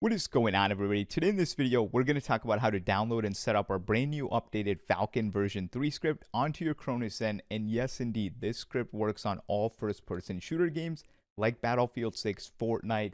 What is going on, everybody? Today in this video, we're going to talk about how to download and set up our brand new updated Falcon version 3 script onto your Cronus Zen. And yes, indeed, this script works on all first-person shooter games like Battlefield 6, Fortnite,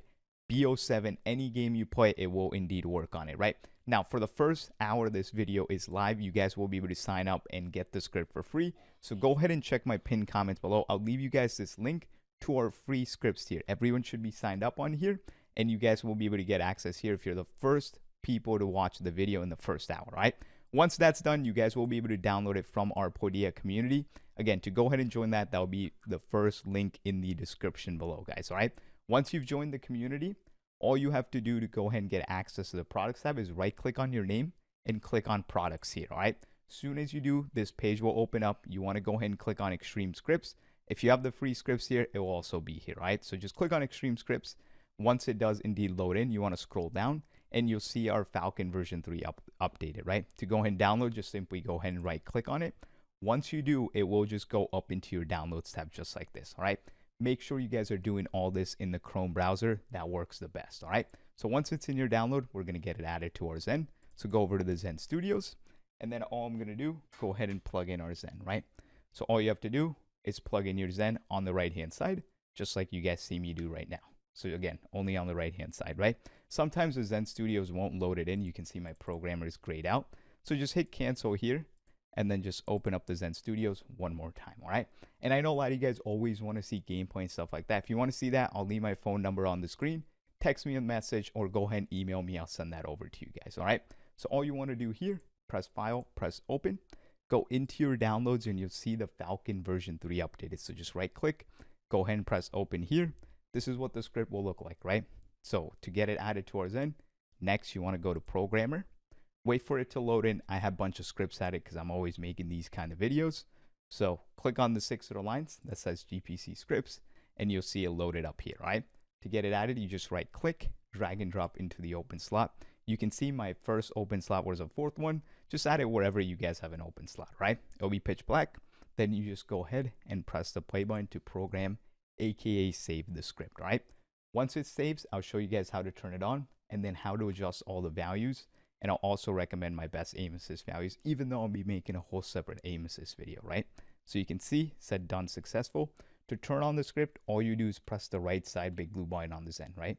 BO7, any game you play, it will indeed work on it, right? Now, for the first hour this video is live, you guys will be able to sign up and get the script for free. So go ahead and check my pinned comments below. I'll leave you guys this link to our free scripts tier. Everyone should be signed up on here, and you guys will be able to get access here if you're the first people to watch the video in the first hour, right? Once that's done, you guys will be able to download it from our Podia community. Again, to go ahead and join that, that'll be the first link in the description below, guys, all right? Once you've joined the community, all you have to do to go ahead and get access to the products tab is right-click on your name and click on products here, all right? As soon as you do, this page will open up. You want to go ahead and click on Extreme Scripts. If you have the free scripts here, it will also be here, right? So just click on Extreme Scripts. Once it does indeed load in, you want to scroll down and you'll see our Falcon version 3 updated, right? To go ahead and download, just simply go ahead and right click on it. Once you do, it will just go up into your downloads tab just like this, all right? Make sure you guys are doing all this in the Chrome browser. That works the best, all right? So once it's in your download, we're going to get it added to our Zen. So go over to the Zen Studios, and then all I'm going to do, go ahead and plug in our Zen, right? So all you have to do is plug in your Zen on the right-hand side, just like you guys see me do right now. So again, only on the right-hand side, right? Sometimes the Zen Studios won't load it in. You can see my programmer is grayed out. So just hit cancel here and then just open up the Zen Studios one more time, all right? And I know a lot of you guys always want to see gameplay and stuff like that. If you want to see that, I'll leave my phone number on the screen. Text me a message or go ahead and email me. I'll send that over to you guys, all right? So all you want to do here, press File, press Open. Go into your downloads and you'll see the Falcon version 3 updated. So just right-click, go ahead and press Open here. This is what the script will look like, right? So to get it added to our Zen, next you want to go to Programmer. Wait for it to load in. I have a bunch of scripts added because I'm always making these kind of videos. So click on the 6 little lines that says GPC scripts and you'll see it loaded up here, right? To get it added, you just right click, drag and drop into the open slot. You can see my first open slot was a fourth one. Just add it wherever you guys have an open slot, right? It'll be pitch black. Then you just go ahead and press the play button to program, aka save the script, right? Once it saves, I'll show you guys how to turn it on and then how to adjust all the values. And I'll also recommend my best aim assist values, even though I'll be making a whole separate aim assist video, right? So you can see, said done successful. To turn on the script, all you do is press the right side big blue button on this end, right?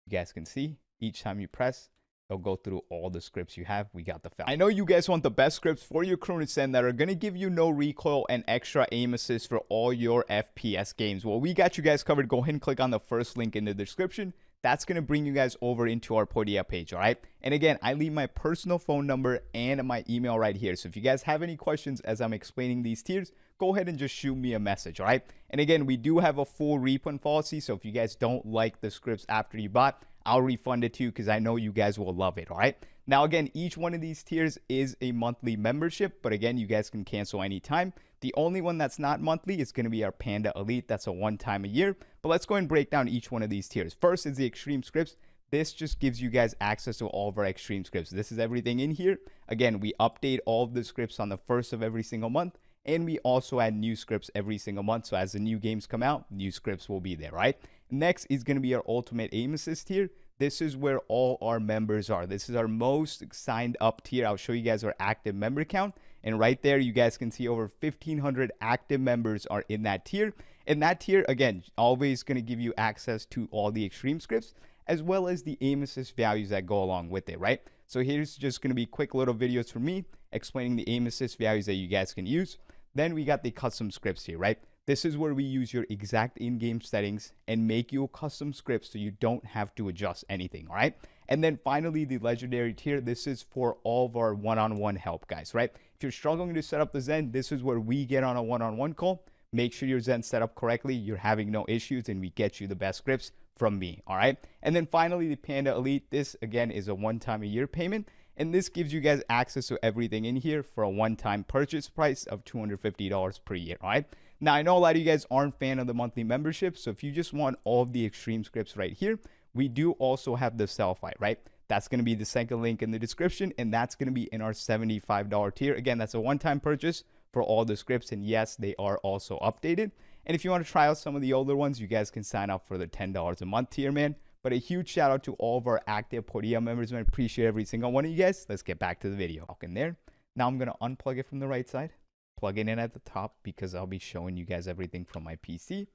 You guys can see each time you press, it'll go through all the scripts you have. We got the Falcon. I know you guys want the best scripts for your Cronus Zen that are going to give you no recoil and extra aim assist for all your FPS games. Well, we got you guys covered. Go ahead and click on the first link in the description. That's going to bring you guys over into our Podia page, all right? And again, I leave my personal phone number and my email right here. So if you guys have any questions as I'm explaining these tiers, go ahead and just shoot me a message, all right? And again, we do have a full refund policy. So if you guys don't like the scripts after you bought, I'll refund it to you because I know you guys will love it, all right? Now, again, each one of these tiers is a monthly membership, but again, you guys can cancel anytime. The only one that's not monthly is going to be our Panda Elite. That's a one-time a year. But let's go and break down each one of these tiers. First is the Extreme Scripts. This just gives you guys access to all of our Extreme Scripts. This is everything in here. Again, we update all of the scripts on the first of every single month. And we also add new scripts every single month. So as the new games come out, new scripts will be there, right? Next is going to be our Ultimate Aim Assist tier. This is where all our members are. This is our most signed up tier. I'll show you guys our active member count. And right there, you guys can see over 1,500 active members are in that tier. And that tier, again, always going to give you access to all the Extreme Scripts, as well as the aim assist values that go along with it, right? So here's just going to be quick little videos from me explaining the aim assist values that you guys can use. Then we got the custom scripts here, right? This is where we use your exact in-game settings and make you a custom script so you don't have to adjust anything, all right? And then finally, the legendary tier. This is for all of our one-on-one help, guys, right? If you're struggling to set up the Zen, this is where we get on a one-on-one call. Make sure your Zen's set up correctly, you're having no issues, and we get you the best scripts from me, all right? And then finally, the Panda Elite. This, again, is a one-time-a-year payment. And this gives you guys access to everything in here for a one-time purchase price of $250 per year, all right? Now, I know a lot of you guys aren't a fan of the monthly membership, so if you just want all of the Extreme Scripts right here, we do also have the Cell Fight, right? That's going to be the second link in the description, and that's going to be in our $75 tier. Again, that's a one-time purchase for all the scripts, and yes, they are also updated. And if you want to try out some of the older ones, you guys can sign up for the $10 a month tier, man. But a huge shout out to all of our active Podia members, man. Appreciate every single one of you guys. Let's get back to the video. Walk in there. Now I'm going to unplug it from the right side, plug it in at the top because I'll be showing you guys everything from my PC.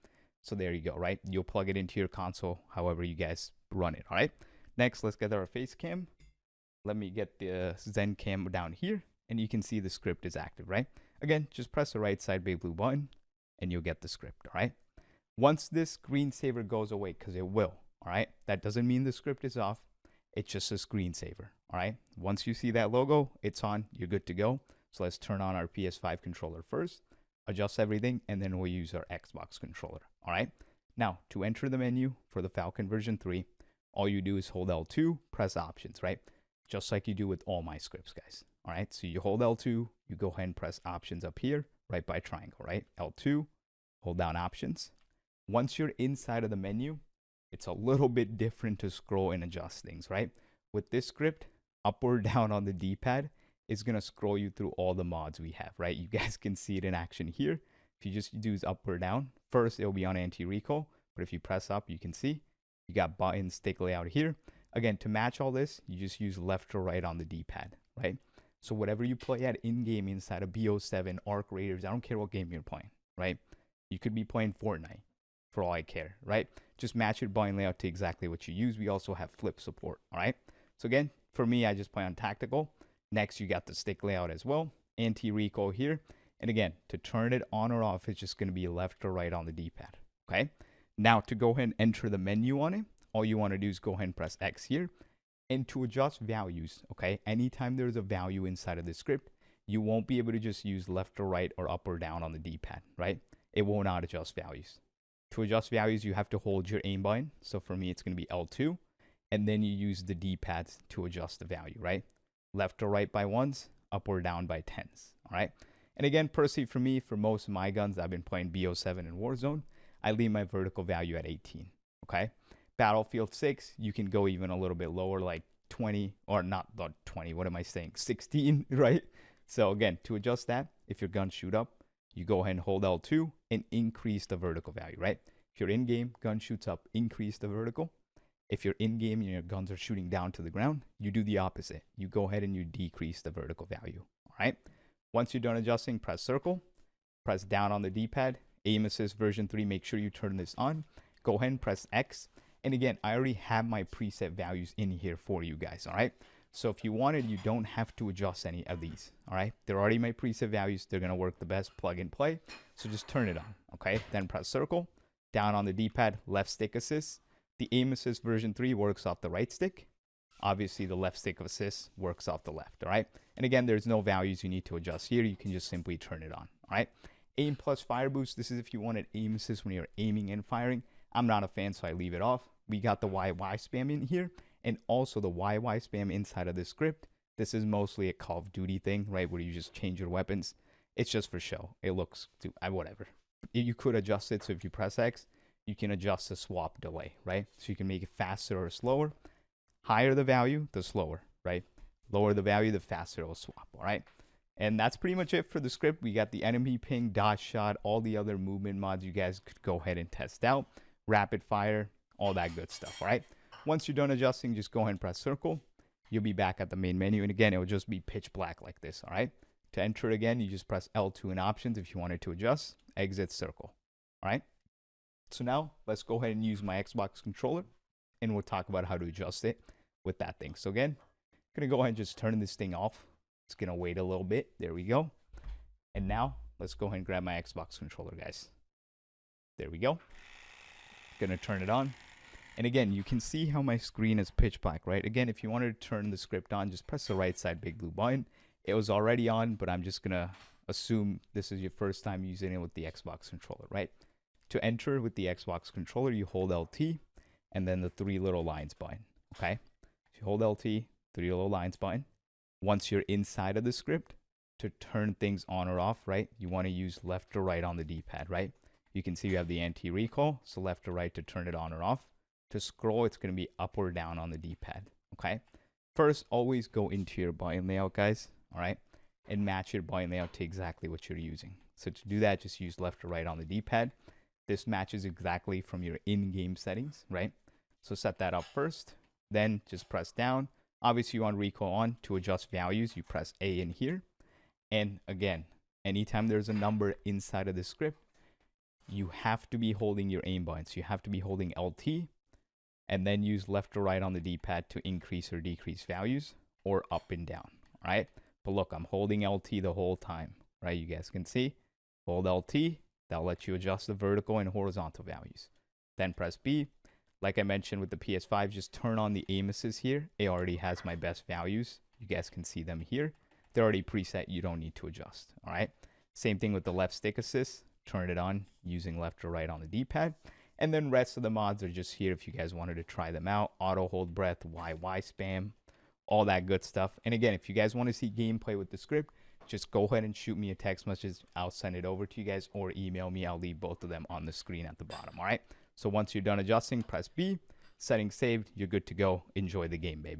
So there you go, right? You'll plug it into your console however you guys run it, all right? Next, let's get our face cam. Let me get the Zen cam down here, and you can see the script is active, right? Again, just press the right side big blue button, and you'll get the script, all right? Once this screensaver goes away, because it will, all right? That doesn't mean the script is off. It's just a screensaver, all right? Once you see that logo, it's on, you're good to go. So let's turn on our PS5 controller first, adjust everything, and then we'll use our Xbox controller, all right? Now, to enter the menu for the Falcon version 3, all you do is hold L2, press options, right? Just like you do with all my scripts, guys, all right? So you hold L2, you go ahead and press options up here, right by triangle, right? L2, hold down options. Once you're inside of the menu, it's a little bit different to scroll and adjust things, right? With this script, up or down on the D-pad is going to scroll you through all the mods we have, right? You guys can see it in action here. If you just use up or down, first it'll be on anti-recoil, but if you press up, you can see you got button stick layout here. Again, to match all this, you just use left or right on the D-pad, right? So whatever you play at in-game inside of BO7, Arc Raiders, I don't care what game you're playing, right? You could be playing Fortnite for all I care, right? Just match your button layout to exactly what you use. We also have flip support, all right? So again, for me, I just play on tactical. Next, you got the stick layout as well, anti-recoil here. And again, to turn it on or off, it's just going to be left or right on the D-pad, okay? Now, to go ahead and enter the menu on it, all you want to do is go ahead and press X here. And to adjust values, okay, anytime there's a value inside of the script, you won't be able to just use left or right or up or down on the D-pad, right? It will not adjust values. To adjust values, you have to hold your aim button. So for me, it's going to be L2. And then you use the D-pads to adjust the value, right? Left or right by ones, up or down by tens, all right? And again, personally for me, for most of my guns, I've been playing BO7 and Warzone, I leave my vertical value at 18, okay? Battlefield 6, you can go even a little bit lower, like 20, or not 20, what am I saying? 16, right? So again, to adjust that, if your guns shoot up, you go ahead and hold L2 and increase the vertical value, right? If you're in-game, gun shoots up, increase the vertical. If you're in-game and your guns are shooting down to the ground, you do the opposite. You go ahead and you decrease the vertical value, all right? Once you're done adjusting, press circle, press down on the D-pad, aim assist version 3, make sure you turn this on. Go ahead and press X. And again, I already have my preset values in here for you guys, all right? So if you wanted, you don't have to adjust any of these, all right? They're already my preset values. They're going to work the best, plug and play. So just turn it on, okay? Then press circle, down on the D-pad, left stick assist. The aim assist version 3 works off the right stick. Obviously, the left stick assist works off the left, all right? And again, there's no values you need to adjust here. You can just simply turn it on, all right? Aim plus fire boost. This is if you wanted aim assist when you're aiming and firing. I'm not a fan, so I leave it off. We got the YY spam in here, and also the YY spam inside of this script. This is mostly a Call of Duty thing, right, where you just change your weapons. It's just for show. It looks, whatever. You could adjust it, so if you press X, you can adjust the swap delay, right? So you can make it faster or slower. Higher the value, the slower, right? Lower the value, the faster it will swap, all right? And that's pretty much it for the script. We got the enemy ping, dodge shot, all the other movement mods you guys could go ahead and test out. Rapid fire, all that good stuff, all right? Once you're done adjusting, just go ahead and press circle. You'll be back at the main menu. And again, it will just be pitch black like this, all right? To enter again, you just press L2 in options if you wanted to adjust. Exit circle, all right? So now let's go ahead and use my Xbox controller, and we'll talk about how to adjust it with that thing. So again, I'm going to go ahead and just turn this thing off. It's going to wait a little bit. There we go. And now let's go ahead and grab my Xbox controller, guys. There we go. Going to turn it on. And again, you can see how my screen is pitch black, right? Again, if you wanted to turn the script on, just press the right side big blue button. It was already on, but I'm just going to assume this is your first time using it with the Xbox controller, right? To enter with the Xbox controller, you hold LT and then the three little lines button, okay? If you hold LT, three little lines button. Once you're inside of the script, to turn things on or off, right, you want to use left or right on the D-pad, right? You can see you have the anti-recoil, so left or right to turn it on or off. To scroll, it's going to be up or down on the D-pad, okay? First, always go into your button layout, guys, all right? And match your button layout to exactly what you're using. So to do that, just use left or right on the D-pad. This matches exactly from your in-game settings, right? So set that up first, then just press down. Obviously you want recoil on. To adjust values, you press A in here. And again, anytime there's a number inside of the script, you have to be holding your aim button. So you have to be holding LT and then use left or right on the D-pad to increase or decrease values, or up and down, all right? But look, I'm holding LT the whole time, right? You guys can see, hold LT, that'll let you adjust the vertical and horizontal values. Then press B. Like I mentioned with the PS5, just turn on the aim assist here. It already has my best values. You guys can see them here. They're already preset, you don't need to adjust, all right? Same thing with the left stick assist. Turn it on using left or right on the D-pad. And then rest of the mods are just here if you guys wanted to try them out. Auto hold breath, YY spam, all that good stuff. And again, if you guys want to see gameplay with the script, just go ahead and shoot me a text message. I'll send it over to you guys, or email me. I'll leave both of them on the screen at the bottom, all right? So once you're done adjusting, press B, settings saved, you're good to go. Enjoy the game, baby.